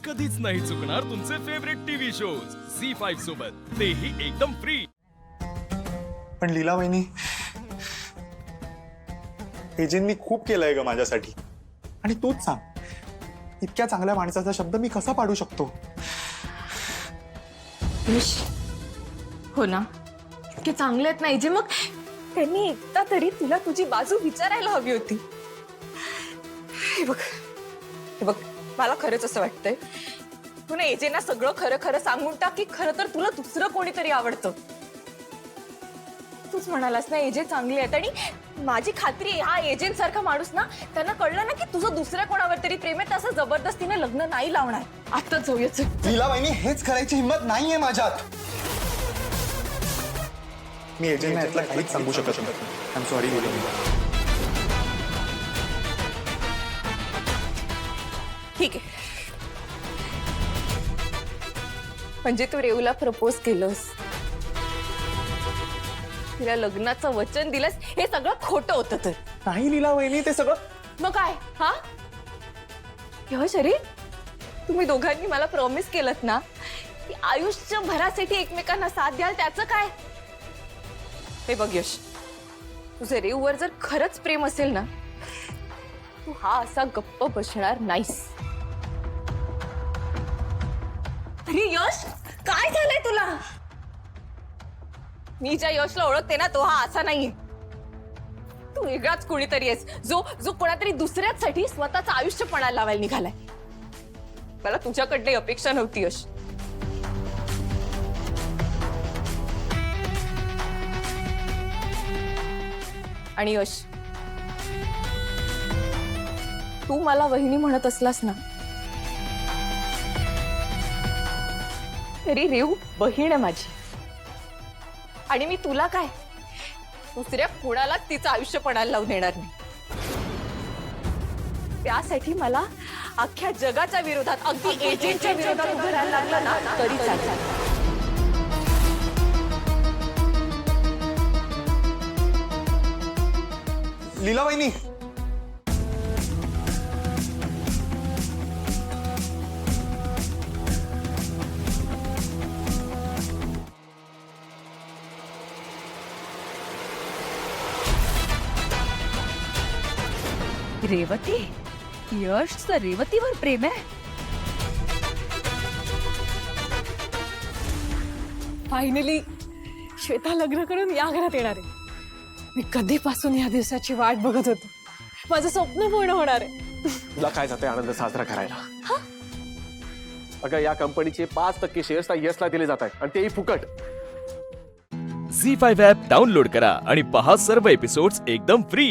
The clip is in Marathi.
कधीच नाही चुकणार तुमचे फेवरेट टीव्ही शोज झी5 सोबत, तेही एकदम फ्री। पण लीला वहिनी, एजेंटनी खूप केलंय ग माझ्यासाठी, आणि तूच सांग इतक्या चांगल्या माणसाचा शब्द मी कसा पाडू शकतो? यश, हो ना, इतके चांगले आहेत ना एजे, मग त्यांनी एकदा तरी तुला तुझी बाजू विचारायला हवी होती। हे बघ मला खरंच असं वाटतंय तू ना एजेंना सगळं खरं खरं सांगून टाक की खरं तर तुला दुसरं कोणीतरी आवडतं। तूच म्हणालास ना एजे चांगली आहेत, आणि माझी खात्री आहे हा एजेंट सारखा माणूस ना त्यांना कळलं ना की तुझं दुसऱ्या कोणावर तरी प्रेम आहे, तसं जबरदस्तीने लग्न नाही लावणार। आता जाऊयाच। लीला वहिनी, हेच करायची हिंमत नाहीये माझ्यात। मी एजेंटना यातलं काहीच सांगू शकत नाही। आय एम सॉरी लीला वहिनी। ठीक आहे, म्हणजे तू रेऊला प्रपोज केलंस, तिला लग्नाचं वचन दिलंस, हे सगळं खोटं होतं तर? नाही लीला वहिनी, ते सगळं मग काय? हा यश, अरे तुम्ही दोघांनी मला प्रॉमिस केलत ना की आयुष्यभरासाठी एकमेकांना साथ द्याल, त्याचं काय? हे बघ यश, तुझं रेऊवर जर खरंच प्रेम असेल ना, तू हा असा गप्प बसणार नाहीस। अरे यश, काय झालंय तुला? मी ज्या यशला ओळखते ना, तो हा असा नाहीये। तू वेगळाच कोणीतरी आहेस, जो कोणातरी दुसऱ्यासाठी स्वतःचं आयुष्य पणाला लावायला निघालाय। मला तुझ्याकडे अपेक्षा नव्हती यश। आणि यश, तू मला वहिनी म्हणत असलास ना, तरी रेऊ बहीण आहे माझी, आणि मी तुला काय दुसऱ्या कुणाला तिचं आयुष्य पणाला लावून देणार नाही। त्यासाठी मला अख्ख्या जगाच्या विरोधात, अगदी एजेंटच्या विरोधात उभं राहायला लागलं ना तरी चालेल। लीला वहिनी, रेवती, यशचं रेवतीवर प्रेम आहे? फायनली श्वेता लग्न करून या घरात येणार आहे। मी कधीपासून या दिवसाची वाट बघत होतो, माझं स्वप्न पूर्ण होणार आहे। तुला काय जाते आनंद साजरा करायला? अगं, या कंपनीचे 5% शेअर्स यशला दिले जात आहेत, आणि तेही फुकट। झी5 ॲप डाउनलोड करा आणि पहा सर्व एपिसोड्स एकदम फ्री।